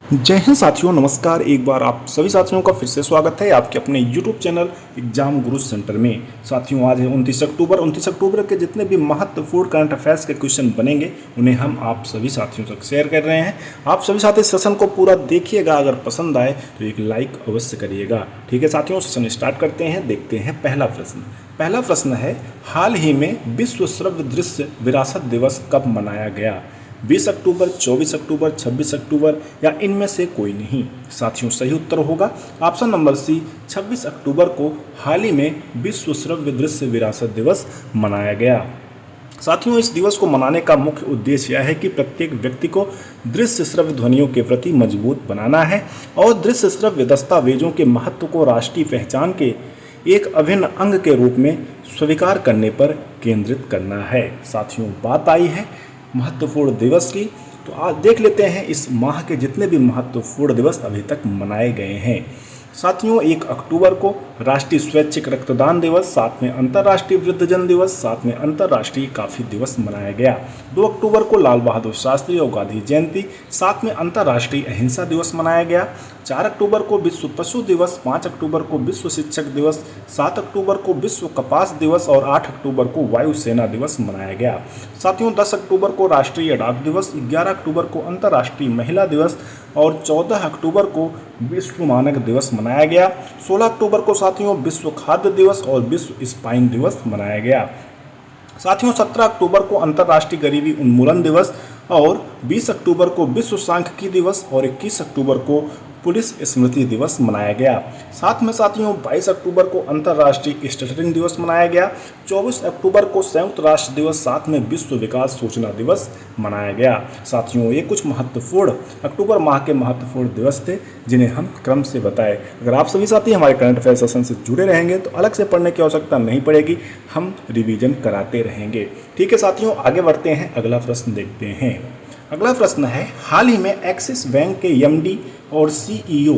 जय हिंद साथियों, नमस्कार। एक बार आप सभी साथियों का फिर से स्वागत है आपके अपने YouTube चैनल एग्जाम गुरु सेंटर में। साथियों, आज है 29 अक्टूबर। 29 अक्टूबर के जितने भी महत्वपूर्ण करंट अफेयर्स के क्वेश्चन बनेंगे उन्हें हम आप सभी साथियों तक शेयर कर रहे हैं। आप सभी साथी सेशन को पूरा देखिएगा। अगर पसंद आए तो एक लाइक अवश्य करिएगा। ठीक है साथियों, सेशन स्टार्ट करते हैं। देखते हैं पहला प्रश्न। पहला प्रश्न है, हाल ही में विश्व श्रव्य दृश्य विरासत दिवस कब मनाया गया? 20 अक्टूबर, 24 अक्टूबर, 26 अक्टूबर या इनमें से कोई नहीं? साथियों, सही उत्तर होगा ऑप्शन नंबर सी, 26 अक्टूबर को हाल ही में विश्व श्रव्य दृश्य विरासत दिवस मनाया गया। साथियों, इस दिवस को मनाने का मुख्य उद्देश्य यह है कि प्रत्येक व्यक्ति को दृश्य श्रव्य ध्वनियों के प्रति मजबूत बनाना है और दृश्य श्रव्य दस्तावेजों के महत्व को राष्ट्रीय पहचान के एक अभिन्न अंग के रूप में स्वीकार करने पर केंद्रित करना है। साथियों, बात आई है महत्वपूर्ण दिवस की, तो आज देख लेते हैं इस माह के जितने भी महत्वपूर्ण दिवस अभी तक मनाए गए हैं। साथियों, 1 अक्टूबर को राष्ट्रीय स्वैच्छिक रक्तदान दिवस, साथ में अंतर्राष्ट्रीय वृद्धजन दिवस, साथ में अंतर्राष्ट्रीय कॉफी दिवस मनाया गया। 2 अक्टूबर को लाल बहादुर शास्त्री और गांधी जयंती, साथ में अंतर्राष्ट्रीय अहिंसा दिवस मनाया गया। 4 अक्टूबर को विश्व पशु दिवस, 5 अक्टूबर को विश्व शिक्षक दिवस, 7 अक्टूबर को विश्व कपास दिवस और 8 अक्टूबर को वायुसेना दिवस मनाया गया। साथियों, 10 अक्टूबर को राष्ट्रीय डाक दिवस, 11 अक्टूबर को अंतर्राष्ट्रीय महिला दिवस और 14 अक्टूबर को विश्व मानक दिवस मनाया गया। 16 अक्टूबर को साथियों विश्व खाद्य दिवस और विश्व स्पाइन दिवस मनाया गया। साथियों, 17 अक्टूबर को अंतर्राष्ट्रीय गरीबी उन्मूलन दिवस और 20 अक्टूबर को विश्व सांख्यिकी दिवस और 21 अक्टूबर को पुलिस स्मृति दिवस मनाया गया। साथ में साथियों 22 अक्टूबर को अंतर्राष्ट्रीय स्टटरिंग दिवस मनाया गया। 24 अक्टूबर को संयुक्त राष्ट्र दिवस, साथ में विश्व विकास सूचना दिवस मनाया गया। साथियों, ये कुछ महत्वपूर्ण अक्टूबर माह के महत्वपूर्ण दिवस थे जिन्हें हम क्रम से बताए। अगर आप सभी साथी हमारे करंट अफेयर सेशन से जुड़े रहेंगे तो अलग से पढ़ने की आवश्यकता नहीं पड़ेगी, हम रिवीजन कराते रहेंगे। ठीक है साथियों, आगे बढ़ते हैं, अगला प्रश्न देखते हैं। अगला प्रश्न है, हाल ही में एक्सिस बैंक के एमडी और सीईओ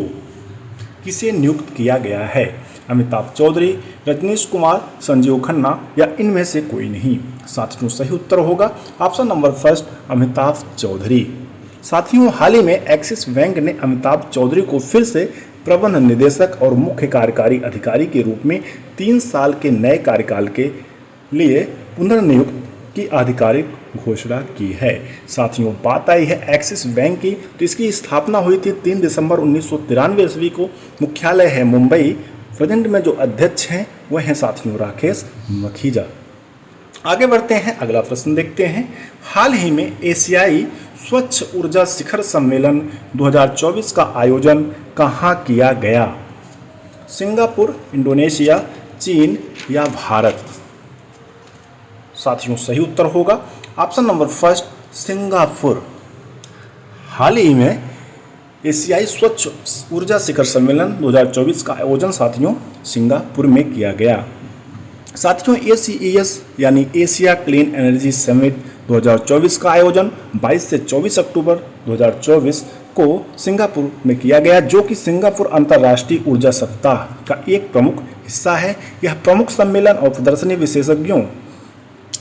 किसे नियुक्त किया गया है? अमिताभ चौधरी, रजनीश कुमार, संजीव खन्ना या इनमें से कोई नहीं? साथियों, सही उत्तर होगा option number first, Amitabh Chaudhary. साथियों, हाल ही में एक्सिस बैंक ने अमिताभ चौधरी को फिर से प्रबंध निदेशक और मुख्य कार्यकारी अधिकारी के रूप में 3 साल के नए कार्यकाल के लिए पुनर्नियुक्त की आधिकारिक घोषणा की है। साथियों, बात आई है एक्सिस बैंक की, तो इसकी स्थापना हुई थी 3 दिसंबर 1993 ईस्वी को। मुख्यालय है मुंबई। प्रेजेंट में जो अध्यक्ष हैं वह हैं साथियों राकेश मखीजा। आगे बढ़ते हैं, अगला प्रश्न देखते हैं। हाल ही में एशियाई स्वच्छ ऊर्जा शिखर सम्मेलन 2024 का आयोजन कहाँ किया गया? सिंगापुर, इंडोनेशिया, चीन या भारत? साथियों, सही उत्तर होगा ऑप्शन नंबर फर्स्ट, सिंगापुर। हाल ही में एशियाई स्वच्छ ऊर्जा शिखर सम्मेलन 2024 का आयोजन साथियों सिंगापुर में किया गया। साथियों, ACES यानी एशिया क्लीन एनर्जी समिट 2024 का आयोजन 22 से 24 अक्टूबर 2024 को सिंगापुर में किया गया, जो कि सिंगापुर अंतर्राष्ट्रीय ऊर्जा सप्ताह का एक प्रमुख हिस्सा है। यह प्रमुख सम्मेलन और प्रदर्शनी विशेषज्ञों,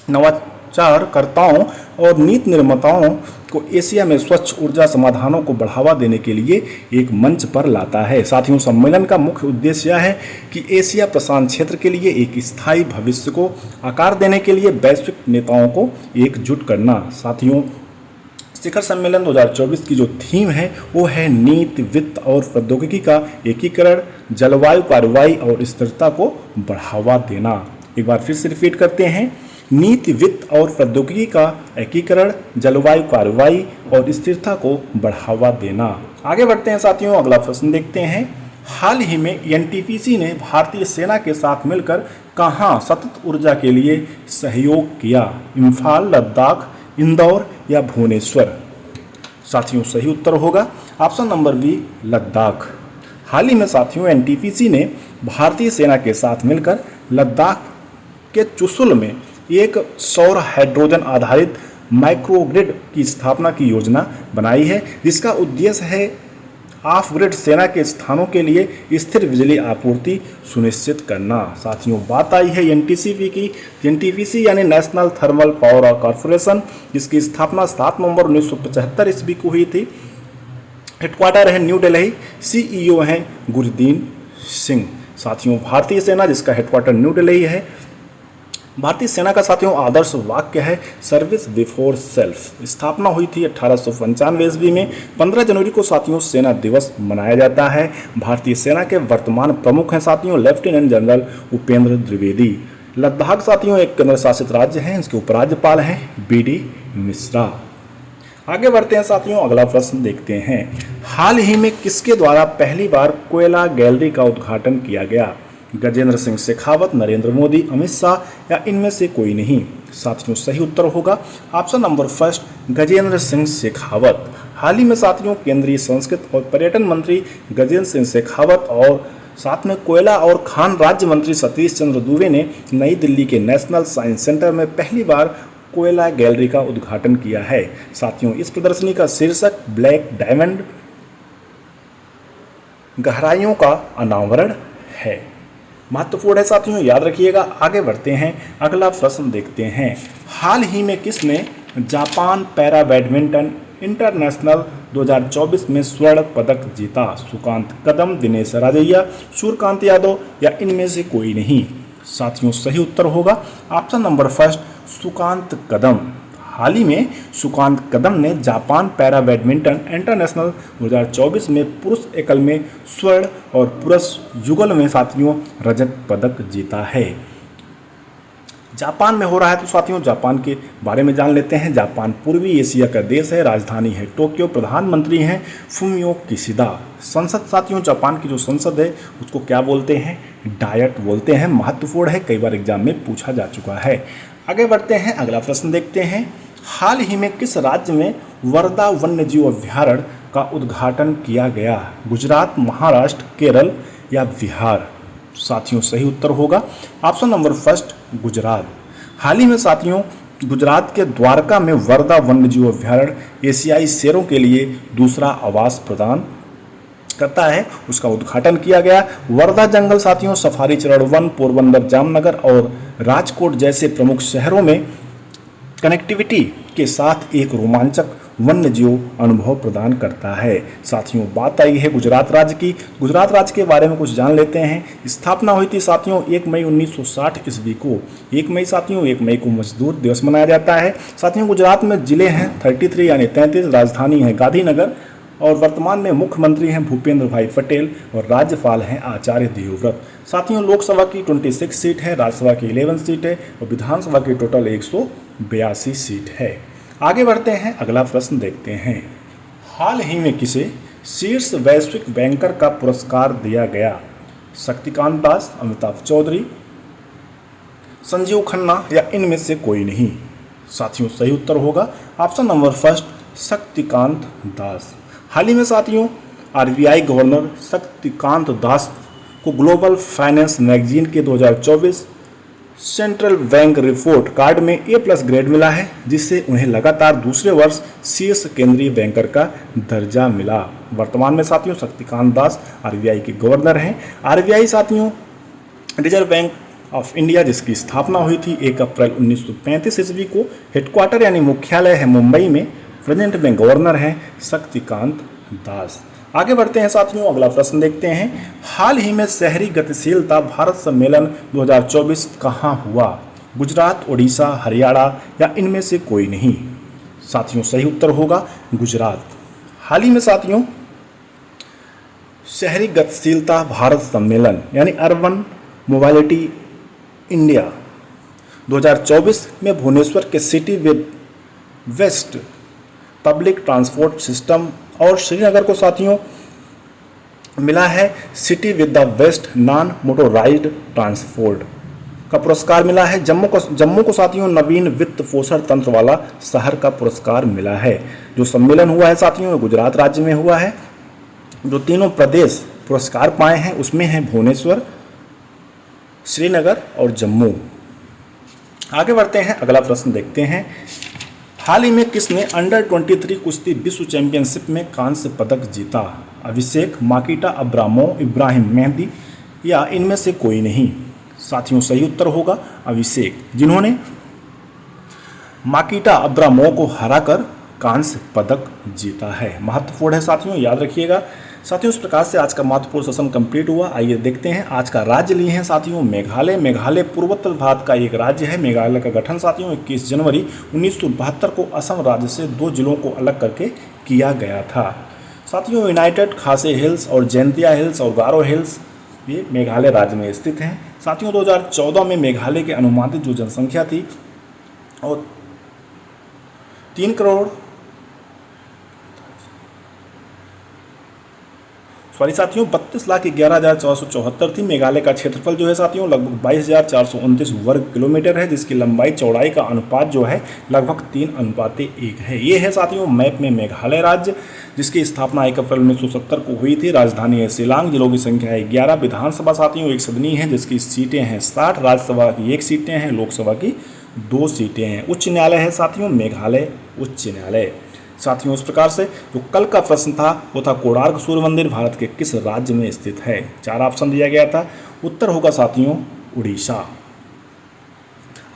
नवाचारकर्ताओं और नीति निर्माताओं को एशिया में स्वच्छ ऊर्जा समाधानों को बढ़ावा देने के लिए एक मंच पर लाता है। साथियों, सम्मेलन का मुख्य उद्देश्य यह है कि एशिया प्रशांत क्षेत्र के लिए एक स्थायी भविष्य को आकार देने के लिए वैश्विक नेताओं को एकजुट करना। साथियों, शिखर सम्मेलन 2024 की जो थीम है वो है नीति, वित्त और प्रौद्योगिकी का एकीकरण, जलवायु कार्रवाई और स्थिरता को बढ़ावा देना। एक बार फिर से रिपीट करते हैं, नीति, वित्त और प्रौद्योगिकी का एकीकरण, जलवायु कार्रवाई और स्थिरता को बढ़ावा देना। आगे बढ़ते हैं साथियों, अगला प्रश्न देखते हैं। हाल ही में एनटीपीसी ने भारतीय सेना के साथ मिलकर कहां सतत ऊर्जा के लिए सहयोग किया? इम्फाल, लद्दाख, इंदौर या भुवनेश्वर? साथियों, सही उत्तर होगा ऑप्शन नंबर बी, लद्दाख। हाल ही में साथियों एनटीपीसी ने भारतीय सेना के साथ मिलकर लद्दाख के चुशुल में एक सौर हाइड्रोजन आधारित माइक्रोग्रिड की स्थापना की योजना बनाई है, जिसका उद्देश्य है ऑफ ग्रिड सेना के स्थानों के लिए स्थिर बिजली आपूर्ति सुनिश्चित करना। साथियों, बात आई है एनटीसीपी की। एनटीपीसी यानी नेशनल थर्मल पावर कॉरपोरेशन, जिसकी स्थापना 7 नवंबर 1975 ईस्वी को हुई थी हेडक्वार्टर है न्यू दिल्ली, CEO हैं गुरदीन सिंह। साथियों भारतीय सेना जिसका हेडक्वार्टर न्यू दिल्ली है। भारतीय सेना का साथियों आदर्श वाक्य है सर्विस बिफोर सेल्फ। स्थापना हुई थी 1895 ईस्वी में। 15 जनवरी को साथियों सेना दिवस मनाया जाता है। भारतीय सेना के वर्तमान प्रमुख हैं साथियों लेफ्टिनेंट जनरल उपेंद्र द्विवेदी। लद्दाख साथियों एक केंद्र शासित राज्य है, इसके उपराज्यपाल हैं BD मिश्रा। आगे बढ़ते हैं साथियों, अगला प्रश्न देखते हैं। हाल ही में किसके द्वारा पहली बार कोयला गैलरी का उद्घाटन किया गया? गजेंद्र सिंह शेखावत, नरेंद्र मोदी, अमित शाह या इनमें से कोई नहीं? साथियों सही उत्तर होगा option number first, Gajendra Singh Shekhawat. हाल ही में साथियों केंद्रीय संस्कृति और पर्यटन मंत्री गजेंद्र सिंह शेखावत और साथ में कोयला और खान राज्य मंत्री सतीश चंद्र दूबे ने नई दिल्ली के नेशनल साइंस सेंटर में पहली बार कोयला गैलरी का उद्घाटन किया है। साथियों इस प्रदर्शनी का शीर्षक ब्लैक डायमंड गहराइयों का अनावरण है। महत्वपूर्ण है साथियों, याद रखिएगा। आगे बढ़ते हैं, अगला प्रश्न देखते हैं। हाल ही में किसने जापान पैरा बैडमिंटन इंटरनेशनल 2024 में स्वर्ण पदक जीता? सुकांत कदम, दिनेश राजैया, सूर्यकांत यादव या इनमें से कोई नहीं? साथियों सही उत्तर होगा ऑप्शन नंबर फर्स्ट, सुकांत कदम। हाल ही में सुकांत कदम ने जापान पैरा बैडमिंटन इंटरनेशनल 2024 में पुरुष एकल में स्वर्ण और पुरुष युगल में साथियों रजत पदक जीता है। जापान में हो रहा है तो साथियों जापान के बारे में जान लेते हैं। जापान पूर्वी एशिया का देश है, राजधानी है टोक्यो, प्रधानमंत्री हैं फुमियो किशिदा। संसद साथियों जापान की जो संसद है उसको क्या बोलते हैं? डायट बोलते हैं। महत्वपूर्ण है, कई बार एग्जाम में पूछा जा चुका है। आगे बढ़ते हैं, अगला प्रश्न देखते हैं। हाल ही में किस राज्य में वर्धा वन्यजीव अभ्यारण्य का उद्घाटन किया गया? गुजरात, महाराष्ट्र, केरल या बिहार? साथियों सही उत्तर होगा ऑप्शन नंबर फर्स्ट, गुजरात। हाल ही में साथियों गुजरात के द्वारका में वर्धा वन्यजीव अभ्यारण्य एशियाई शेरों के लिए दूसरा आवास प्रदान करता है, उसका उद्घाटन किया गया। वर्धा जंगल साथियों सफारी चरण वन, पोरबंदर, जामनगर और राजकोट जैसे प्रमुख शहरों में कनेक्टिविटी के साथ एक रोमांचक वन्यजीव अनुभव प्रदान करता है। साथियों बात आई है गुजरात राज्य की। गुजरात राज्य के बारे में कुछ जान लेते हैं। स्थापना हुई थी साथियों 1 मई 1960 ईस्वी को। 1 मई साथियों 1 मई को मजदूर दिवस मनाया जाता है। साथियों गुजरात में जिले हैं 33 यानी 33, राजधानी है गांधीनगर और वर्तमान में मुख्यमंत्री हैं भूपेंद्र भाई पटेल और राज्यपाल हैं आचार्य देवव्रत। साथियों लोकसभा की 26 सीट है, राज्यसभा की 11 सीट है और विधानसभा की टोटल 182 सीट है। आगे बढ़ते हैं, अगला प्रश्न देखते हैं। हाल ही में किसे शीर्ष वैश्विक बैंकर का पुरस्कार दिया गया? शक्तिकांत दास, अमिताभ चौधरी, संजीव खन्ना या इनमें से कोई नहीं? साथियों सही उत्तर होगा option number first, Shaktikanta Das. हाल ही में साथियों RBI गवर्नर शक्तिकांत दास को ग्लोबल फाइनेंस मैगजीन के 2024 सेंट्रल बैंक रिपोर्ट कार्ड में A+ ग्रेड मिला है, जिससे उन्हें लगातार दूसरे वर्ष शीर्ष केंद्रीय बैंकर का दर्जा मिला। वर्तमान में साथियों शक्तिकांत दास RBI के गवर्नर हैं। RBI साथियों रिजर्व बैंक ऑफ इंडिया जिसकी स्थापना हुई थी 1 अप्रैल 1935 ईस्वी को। हेडक्वार्टर यानी मुख्यालय है मुंबई में। प्रेजेंट में गवर्नर हैं शक्तिकांत दास। आगे बढ़ते हैं साथियों, अगला प्रश्न देखते हैं। हाल ही में शहरी गतिशीलता भारत सम्मेलन 2024 कहाँ हुआ? गुजरात, उड़ीसा, हरियाणा या इनमें से कोई नहीं? साथियों सही उत्तर होगा गुजरात। हाल ही में साथियों शहरी गतिशीलता भारत सम्मेलन यानी अर्बन मोबिलिटी इंडिया 2024 में भुवनेश्वर के city with best public transport system और श्रीनगर को साथियों मिला है city with the best non motorised transport का पुरस्कार मिला है। जम्मू को साथियों नवीन वित्त पोषण तंत्र वाला शहर का पुरस्कार मिला है। जो सम्मेलन हुआ है साथियों गुजरात राज्य में हुआ है। जो तीनों प्रदेश पुरस्कार पाए हैं उसमें हैं भुवनेश्वर, श्रीनगर और जम्मू। आगे बढ़ते हैं, अगला प्रश्न देखते हैं। हाल ही में किसने अंडर 23 कुश्ती विश्व चैंपियनशिप में कांस्य पदक जीता? अभिषेक, माकिटा अब्रामोव, इब्राहिम मेहदी या इनमें से कोई नहीं? साथियों सही उत्तर होगा अभिषेक, जिन्होंने माकिटा अब्रामोव को हराकर कांस्य पदक जीता है। महत्वपूर्ण है साथियों, याद रखिएगा। साथियों, इस प्रकार से आज का महत्वपूर्ण सेशन कंप्लीट हुआ। आइए देखते हैं आज का राज्य लिए हैं साथियों मेघालय। मेघालय पूर्वोत्तर भारत का एक राज्य है। मेघालय का गठन साथियों 21 जनवरी 1972 को असम राज्य से 2 जिलों को अलग करके किया गया था। साथियों, यूनाइटेड खासी हिल्स और जैंतिया हिल्स और गारो हिल्स ये मेघालय राज्य में स्थित हैं। साथियों, 2014 में मेघालय की अनुमानित जो जनसंख्या थी और 3 करोड़ साथियों 32,11,474 थी। मेघालय का क्षेत्रफल जो है साथियों लगभग 22,429 वर्ग किलोमीटर है, जिसकी लंबाई चौड़ाई का अनुपात जो है लगभग 3:1 है। ये है साथियों मैप में मेघालय राज्य, जिसकी स्थापना 1 अप्रैल 1970 को हुई थी। राजधानी है शिलांग। जिलों की संख्या है 11। विधानसभा साथियों एक सदनीय है, जिसकी सीटें हैं 60। राज्यसभा की 1 सीटें हैं, लोकसभा की 2 सीटें हैं। उच्च न्यायालय है साथियों मेघालय उच्च न्यायालय। साथियों, इस प्रकार से जो कल का प्रश्न था वो था कोणार्क सूर्य मंदिर भारत के किस राज्य में स्थित है। 4 ऑप्शन दिया गया था। उत्तर होगा साथियों उड़ीसा।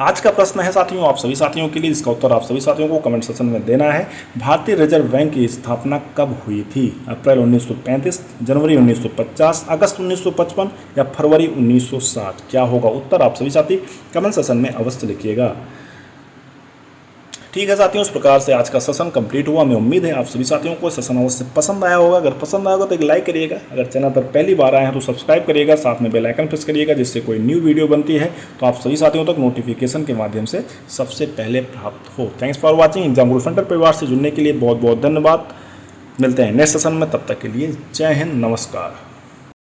आज का प्रश्न है साथियों आप सभी साथियों के लिए, जिसका उत्तर आप सभी साथियों को कमेंट सेक्शन में देना है। भारतीय रिजर्व बैंक की स्थापना कब हुई थी? अप्रैल 1935, जनवरी 1950, अगस्त 1955 या फरवरी 1960? क्या होगा उत्तर? आप सभी साथी कमेंट सेक्शन में अवश्य लिखिएगा। ठीक है साथियों, इस प्रकार से आज का सेशन कंप्लीट हुआ। मैं उम्मीद है आप सभी साथियों को सेशन अवश्य पसंद आया होगा। अगर पसंद आया होगा तो एक लाइक करिएगा। अगर चैनल पर पहली बार आए हैं तो सब्सक्राइब करिएगा, साथ में बेल आइकन प्रेस करिएगा, जिससे कोई न्यू वीडियो बनती है तो आप सभी साथियों तक नोटिफिकेशन के माध्यम से सबसे पहले प्राप्त हो। Thanks for watching. Exam Guru centre परिवार से जुड़ने के लिए बहुत बहुत धन्यवाद। मिलते हैं नेक्स्ट सेशन में, तब तक के लिए जय हिंद, नमस्कार।